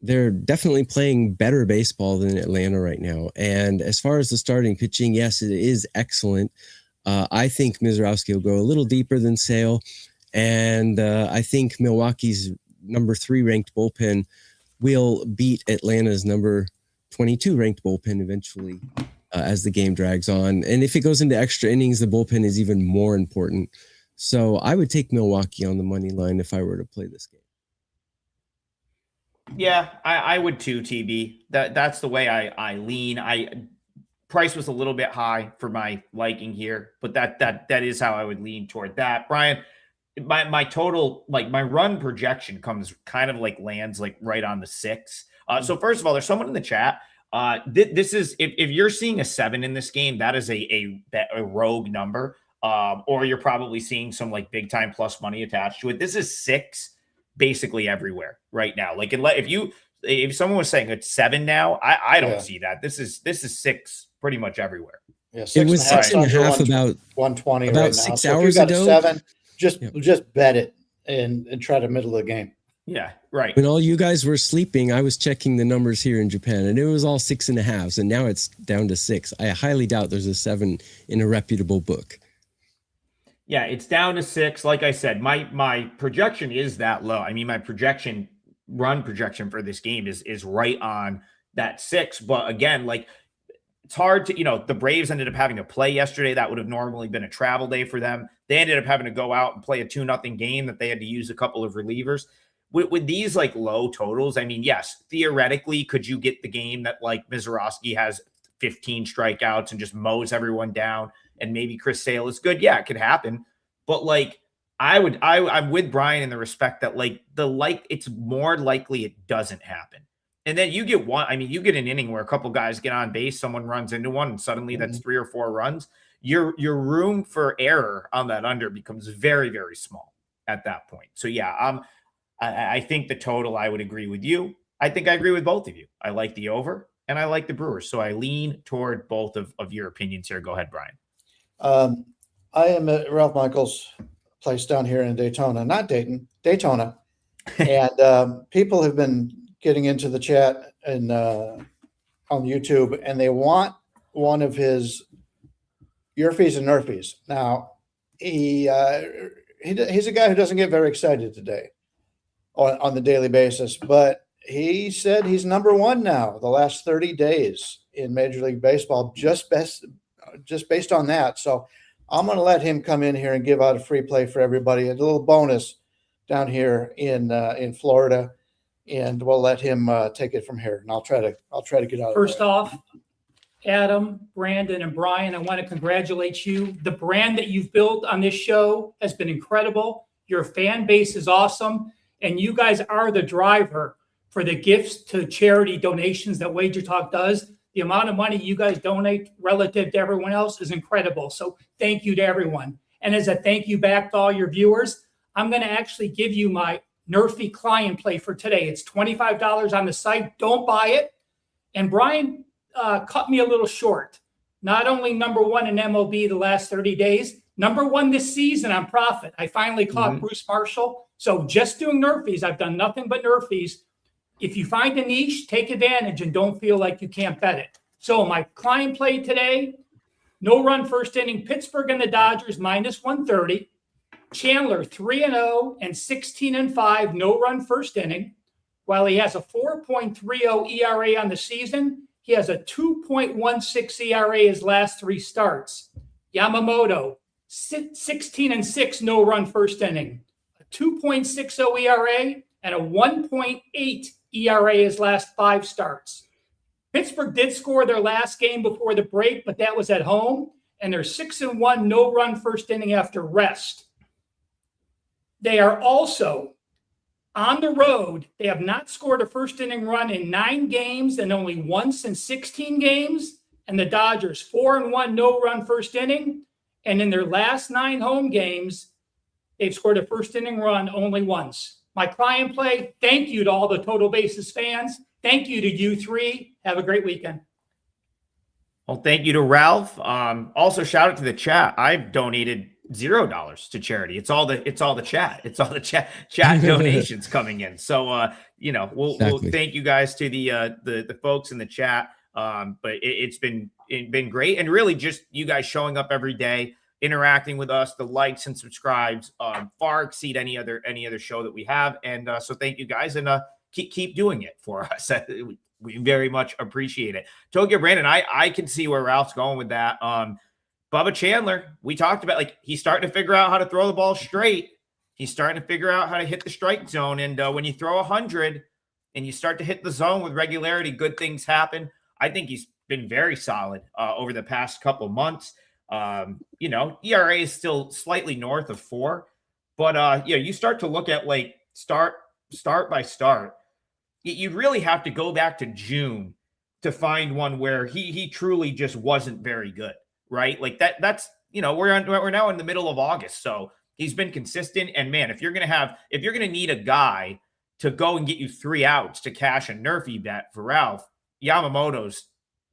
they're definitely playing better baseball than Atlanta right now. And as far as the starting pitching, yes, it is excellent. I think Mizrachi will go a little deeper than Sale. And I think Milwaukee's number 3 ranked bullpen will beat Atlanta's number 22 ranked bullpen eventually as the game drags on. And if it goes into extra innings, the bullpen is even more important. So I would take Milwaukee on the money line if I were to play this game. Yeah, I would too, TB. That's the way I lean. Price was a little bit high for my liking here, but that is how I would lean toward that. Brian, my total, like my run projection comes kind of like lands like right on the 6. So first of all, there's someone in the chat. This is, if you're seeing a 7 in this game, that is a rogue number, or you're probably seeing some like big time plus money attached to it. This is 6 basically everywhere right now. Like if someone was saying it's 7 now, I don't see that. This is 6 pretty much everywhere. Yeah, It was 6.5 under about 120 about right now. 6 So if you hours got a ago. 7, just bet it and try to middle of the game. Yeah, right. When all you guys were sleeping, I was checking the numbers here in Japan, and it was all 6.5s, and now it's down to 6. I highly doubt there's a 7 in a reputable book. Yeah, it's down to 6. Like I said, my projection is that low. I mean, my run projection for this game is right on that 6. But again, like, it's hard to, the Braves ended up having to play yesterday. That would have normally been a travel day for them. They ended up having to go out and play a 2-0 game that they had to use a couple of relievers. With these like low totals, I mean, yes, theoretically, could you get the game that like Mizorowski has 15 strikeouts and just mows everyone down, and maybe Chris Sale is good? Yeah, it could happen. But like, I'm with Brian in the respect that it's more likely it doesn't happen. And then you get you get an inning where a couple guys get on base, someone runs into one, and suddenly that's 3 or 4 runs. Your room for error on that under becomes very, very small at that point. So yeah, I think the total, I would agree with you. I think I agree with both of you. I like the over and I like the Brewers. So I lean toward both of your opinions here. Go ahead, Brian. I am at Ralph Michaels' place down here in Daytona, not Dayton, Daytona. And people have been getting into the chat and on YouTube, and they want one of his Yerfies and Nerfies. Now, he's a guy who doesn't get very excited today on the daily basis, but he said he's number 1 now the last 30 days in Major League Baseball, just based on that. So I'm going to let him come in here and give out a free play for everybody, a little bonus down here in Florida, and we'll let him take it from here. And I'll try to get out. First off, Adam, Brandon, and Bryan, I want to congratulate you. The brand that you've built on this show has been incredible. Your fan base is awesome. And you guys are the driver for the gifts to charity donations that WagerTalk does. The amount of money you guys donate relative to everyone else is incredible. So thank you to everyone. And as a thank you back to all your viewers, I'm going to actually give you my Nerfy client play for today. It's $25 on the site. Don't buy it. And Brian cut me a little short. Not only number 1 in MLB the last 30 days, number 1 this season on profit. I finally caught Bruce Marshall. So just doing Nerfies. I've done nothing but Nerfies. If you find a niche, take advantage and don't feel like you can't bet it. So my client play today, no run first inning, Pittsburgh and the Dodgers -130. Chandler 3-0 and 16-5, no run first inning. While he has a 4.30 ERA on the season, he has a 2.16 ERA his last 3 starts. Yamamoto 16-6, no run first inning. 2.60 ERA and a 1.8 ERA his last 5 starts. Pittsburgh did score their last game before the break, but that was at home, and they're 6-1, no run first inning after rest. They are also on the road. They have not scored a first inning run in 9 games and only once in 16 games. And the Dodgers 4-1, no run first inning. And in their last 9 home games, they've scored a first inning run only once. My client play, thank you to all the Total Bases fans. Thank you to you 3. Have a great weekend. Well, thank you to Ralph. Also, shout out to the chat. I've donated $0 to charity. It's all the chat. It's all the chat donations coming in. So we'll thank you guys to the folks in the chat. But it's been great, and really just you guys showing up every day, interacting with us. The likes and subscribes far exceed any other show that we have, and so thank you guys, and keep doing it for us. We very much appreciate it. Tokyo Brandon, I can see where Ralph's going with that. Bubba Chandler, we talked about, like, he's starting to figure out how to throw the ball straight. He's starting to figure out how to hit the strike zone, and when you throw 100 and you start to hit the zone with regularity, good things happen. I think he's been very solid over the past couple months. ERA is still slightly north of 4, but you start to look at like start by start. You'd really have to go back to June to find one where he truly just wasn't very good, right? Like that's we're now in the middle of August, so he's been consistent. And man, if you're gonna need a guy to go and get you 3 outs to cash a Nerfy bet for Ralph, Yamamoto's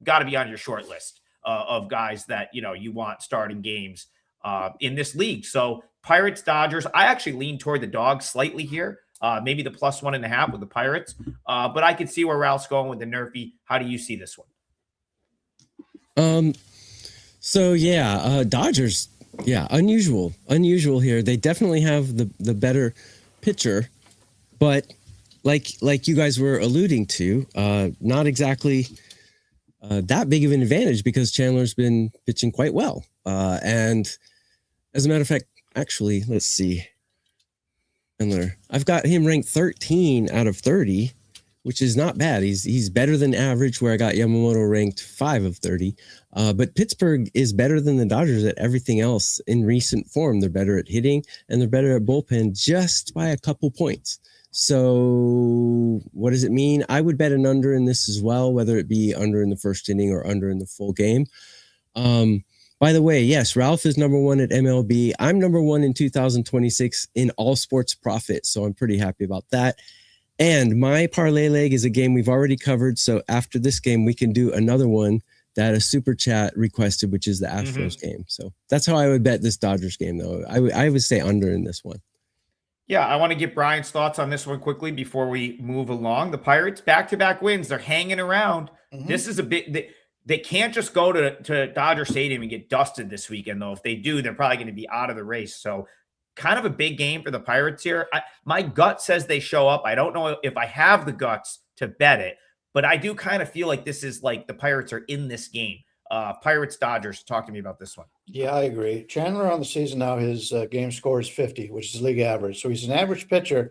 got to be on your short list of guys that, you want starting games in this league. So Pirates, Dodgers, I actually lean toward the dogs slightly here. Maybe the +1.5 with the Pirates. But I could see where Ralph's going with the Nerfy. How do you see this one? Dodgers, unusual here. They definitely have the better pitcher, but like you guys were alluding to, not exactly that big of an advantage because Chandler's been pitching quite well. And as a matter of fact, actually, let's see. Chandler, I've got him ranked 13 out of 30, which is not bad. He's better than average, where I got Yamamoto ranked 5 of 30. But Pittsburgh is better than the Dodgers at everything else in recent form. They're better at hitting, and they're better at bullpen just by a couple points. So what does it mean? I would bet an under in this as well, whether it be under in the first inning or under in the full game. By the way, yes, Ralph is number 1 at MLB. I'm number 1 in 2026 in all sports profit. So I'm pretty happy about that. And my parlay leg is a game we've already covered. So after this game, we can do another one that a super chat requested, which is the Astros game. So that's how I would bet this Dodgers game, though. I would say under in this one. Yeah, I want to get Brian's thoughts on this one quickly before we move along. The Pirates, back-to-back wins. They're hanging around. This is a bit... They can't just go to Dodger Stadium and get dusted this weekend, though. If they do, they're probably going to be out of the race. So kind of a big game for the Pirates here. My gut says they show up. I don't know if I have the guts to bet it, but I do kind of feel like this is like the Pirates are in this game. Pirates, Dodgers, talk to me about this one. Yeah, I agree. Chandler on the season now, his game score is 50, which is league average. So he's an average pitcher.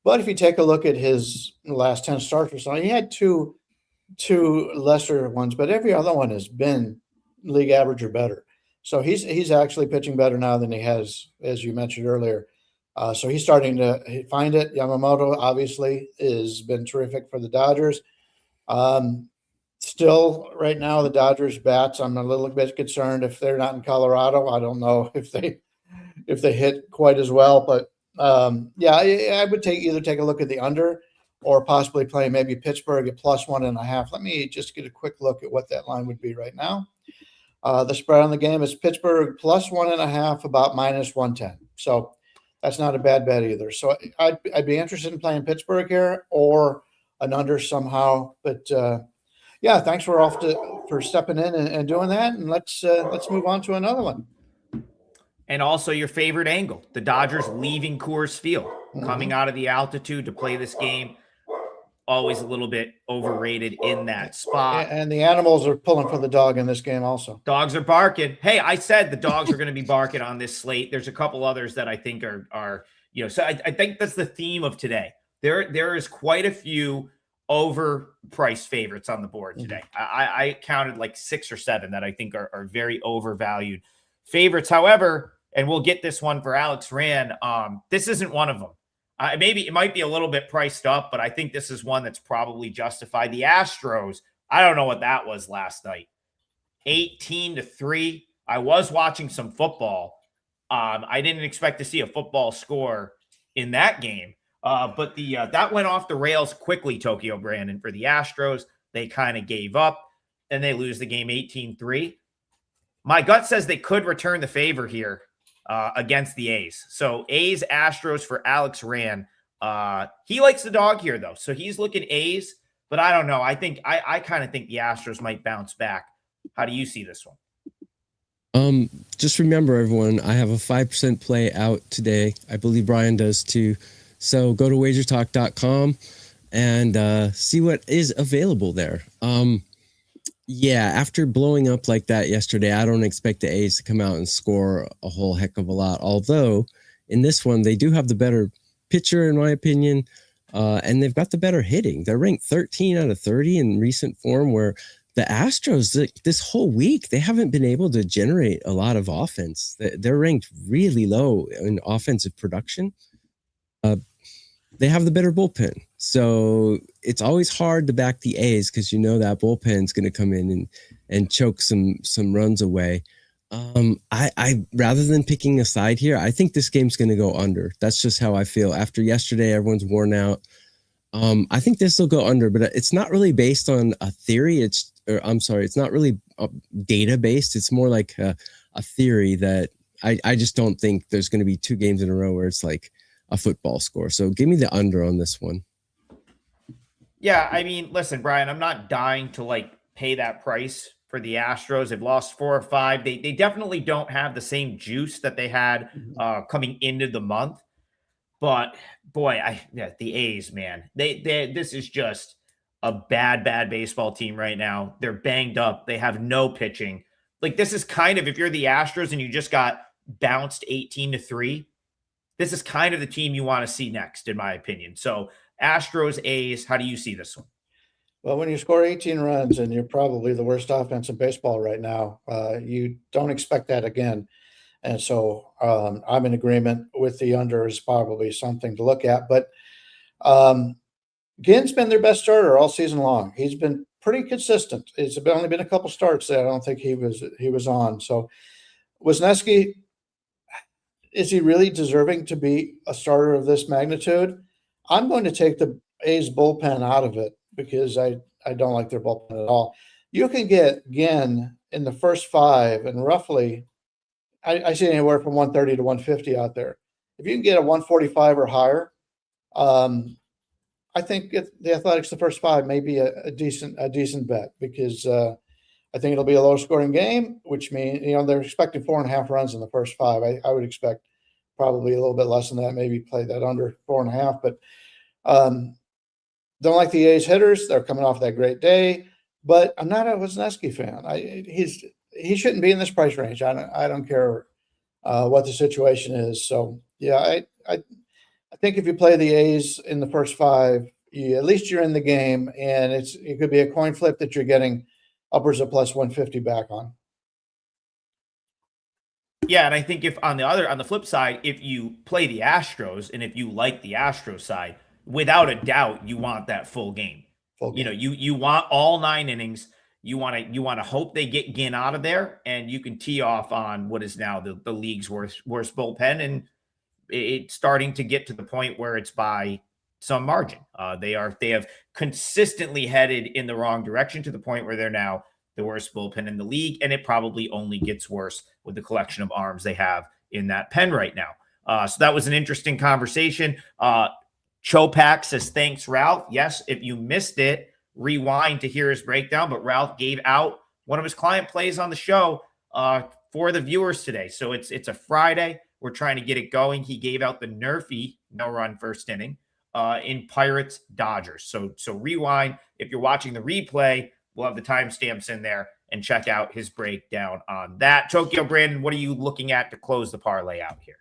But if you take a look at his last 10 starts or something, he had two lesser ones, but every other one has been league average or better. So he's actually pitching better now than he has, as you mentioned earlier. So he's starting to find it. Yamamoto obviously has been terrific for the Dodgers. Still, right now, the Dodgers bats, I'm a little bit concerned if they're not in Colorado. I don't know if they hit quite as well, but I would either take a look at the under or possibly play maybe Pittsburgh at +1.5. Let me just get a quick look at what that line would be right now. The spread on the game is Pittsburgh +1.5, about -110. So that's not a bad bet either. So I'd be interested in playing Pittsburgh here or an under somehow. But thanks for stepping in and doing that. And let's move on to another one. And also your favorite angle, the Dodgers leaving Coors Field, coming out of the altitude to play this game. Always a little bit overrated in that spot. And the animals are pulling for the dog in this game also. Dogs are barking. Hey, I said the dogs are going to be barking on this slate. There's a couple others that I think are so I think that's the theme of today. There is quite a few overpriced favorites on the board today. I counted like 6 or 7 that I think are very overvalued favorites. However, and we'll get this one for Alex Rand, this isn't one of them. Maybe it might be a little bit priced up, but I think this is one that's probably justified. The Astros, I don't know what that was last night. 18-3. I was watching some football. I didn't expect to see a football score in that game. But that went off the rails quickly, Tokyo Brandon, for the Astros. They kind of gave up, and they lose the game 18-3. My gut says they could return the favor here against the A's. So A's, Astros for Alex Rand. He likes the dog here, though. So he's looking A's, but I don't know. I kind of think the Astros might bounce back. How do you see this one? Just remember, everyone, I have a 5% play out today. I believe Brian does too. So go to WagerTalk.com and see what is available there. After blowing up like that yesterday, I don't expect the A's to come out and score a whole heck of a lot. Although in this one, they do have the better pitcher, in my opinion, and they've got the better hitting. They're ranked 13 out of 30 in recent form, where the Astros, this whole week, they haven't been able to generate a lot of offense. They're ranked really low in offensive production. They have the better bullpen. So it's always hard to back the A's because that bullpen's going to come in and choke some runs away. I rather than picking a side here, I think this game's going to go under. That's just how I feel. After yesterday, everyone's worn out. I think this will go under, but it's not really based on a theory. It's not really data based. It's more like a theory that I just don't think there's going to be 2 games in a row where it's like a football score. So give me the under on this one. Yeah, I mean, listen, Brian, I'm not dying to like pay that price for the Astros. They've lost 4 or 5. They definitely don't have the same juice that they had coming into the month. But boy, the A's, man, this is just a bad baseball team right now. They're banged up. They have no pitching. Like, this is kind of, if you're the Astros and you just got bounced 18-3, this is kind of the team you want to see next, in my opinion. So Astros, A's, how do you see this one? Well, when you score 18 runs and you're probably the worst offense in baseball right now, you don't expect that again. And so I'm in agreement with the under is probably something to look at. But Ginn's been their best starter all season long. He's been pretty consistent. It's only been a couple starts that I don't think he was on. So Wisniewski, is he really deserving to be a starter of this magnitude? I'm going to take the A's bullpen out of it because I don't like their bullpen at all. You can get Ginn in the first 5 and roughly I see anywhere from 130 to 150 out there. If you can get a 145 or higher, I think the Athletics, the first 5 may be a decent bet because I think it'll be a low scoring game, which means, they're expecting 4.5 runs in the first 5. I would expect probably a little bit less than that, maybe play that under 4.5, but don't like the A's hitters. They're coming off that great day, but I'm not a Wisniewski fan. He shouldn't be in this price range. I don't care what the situation is. So yeah, I think if you play the A's in the first 5, at least you're in the game, and it could be a coin flip that you're getting upwards of plus 150 back on. Yeah, and I think if on the flip side, if you play the Astros and if you like the Astros side, without a doubt, you want that full game. You want all 9 innings. You want to hope they get Ginn out of there, and you can tee off on what is now the league's worst bullpen, and it's starting to get to the point where it's by some margin. They have consistently headed in the wrong direction to the point where they're now the worst bullpen in the league, and it probably only gets worse with the collection of arms they have in that pen right now. So that was an interesting conversation. Chopak says, thanks, Ralph. Yes, if you missed it, rewind to hear his breakdown, but Ralph gave out one of his client plays on the show for the viewers today. So it's a Friday. We're trying to get it going. He gave out the Nerfy no-run first inning in Pirates Dodgers. So rewind. If you're watching the replay, we'll have the timestamps in there and check out his breakdown on that. Tokyo, Brandon, what are you looking at to close the parlay out here?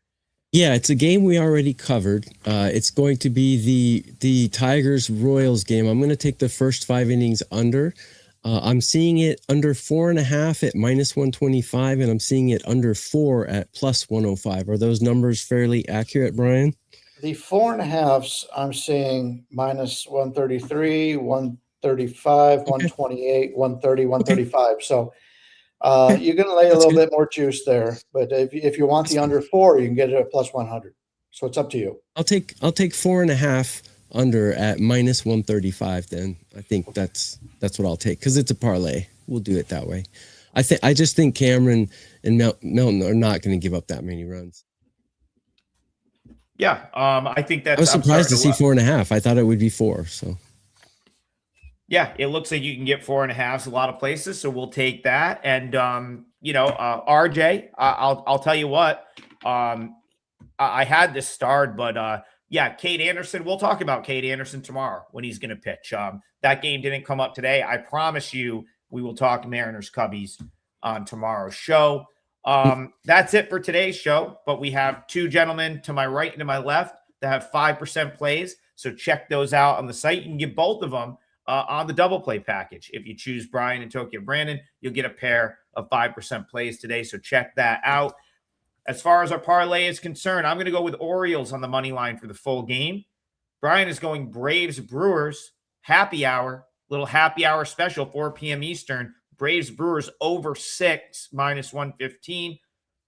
Yeah, it's a game we already covered. It's going to be the Tigers-Royals game. I'm going to take the first 5 innings under. I'm seeing it under 4.5 at minus 125, and I'm seeing it under 4 at plus 105. Are those numbers fairly accurate, Brian? The 4.5s I'm seeing minus 133, 135, 128, 130, 135. So you're going to lay a little bit more juice there, but if you want the under 4, you can get it at plus 100. So it's up to you. I'll take 4.5 under at minus 135. Then I think that's what I'll take because it's a parlay. We'll do it that way. I just think Cameron and Milton are not going to give up that many runs. Yeah, I think that's. I was surprised to see 4.5. I thought it would be 4. So. Yeah, it looks like you can get 4.5s a lot of places, so we'll take that. And RJ, I'll tell you what, I had this starred, but yeah, Cade Anderson. We'll talk about Cade Anderson tomorrow when he's going to pitch. That game didn't come up today. I promise you, we will talk Mariners Cubbies on tomorrow's show. That's it for today's show. But we have 2 gentlemen to my right and to my left that have 5% plays. So check those out on the site. You can get both of them on the double play package. If you choose Brian and Tokyo Brandon, you'll get a pair of 5% plays today. So check that out. As far as our parlay is concerned, I'm going to go with Orioles on the money line for the full game. Brian is going Braves Brewers happy hour, little happy hour special, 4 p.m. Eastern. Braves Brewers over 6 minus 115.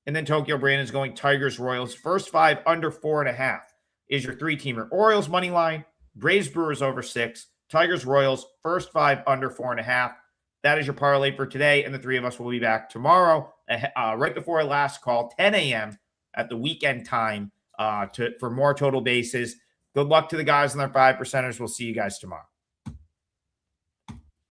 And then Tokyo Brandon is going Tigers Royals first 5 under 4.5 is your 3-teamer. Orioles money line, Braves Brewers over 6, Tigers Royals, first 5 under 4.5. That is your parlay for today, and the three of us will be back tomorrow, right before our last call, 10 a.m. at the weekend time for more total bases. Good luck to the guys on their 5 percenters. We'll see you guys tomorrow.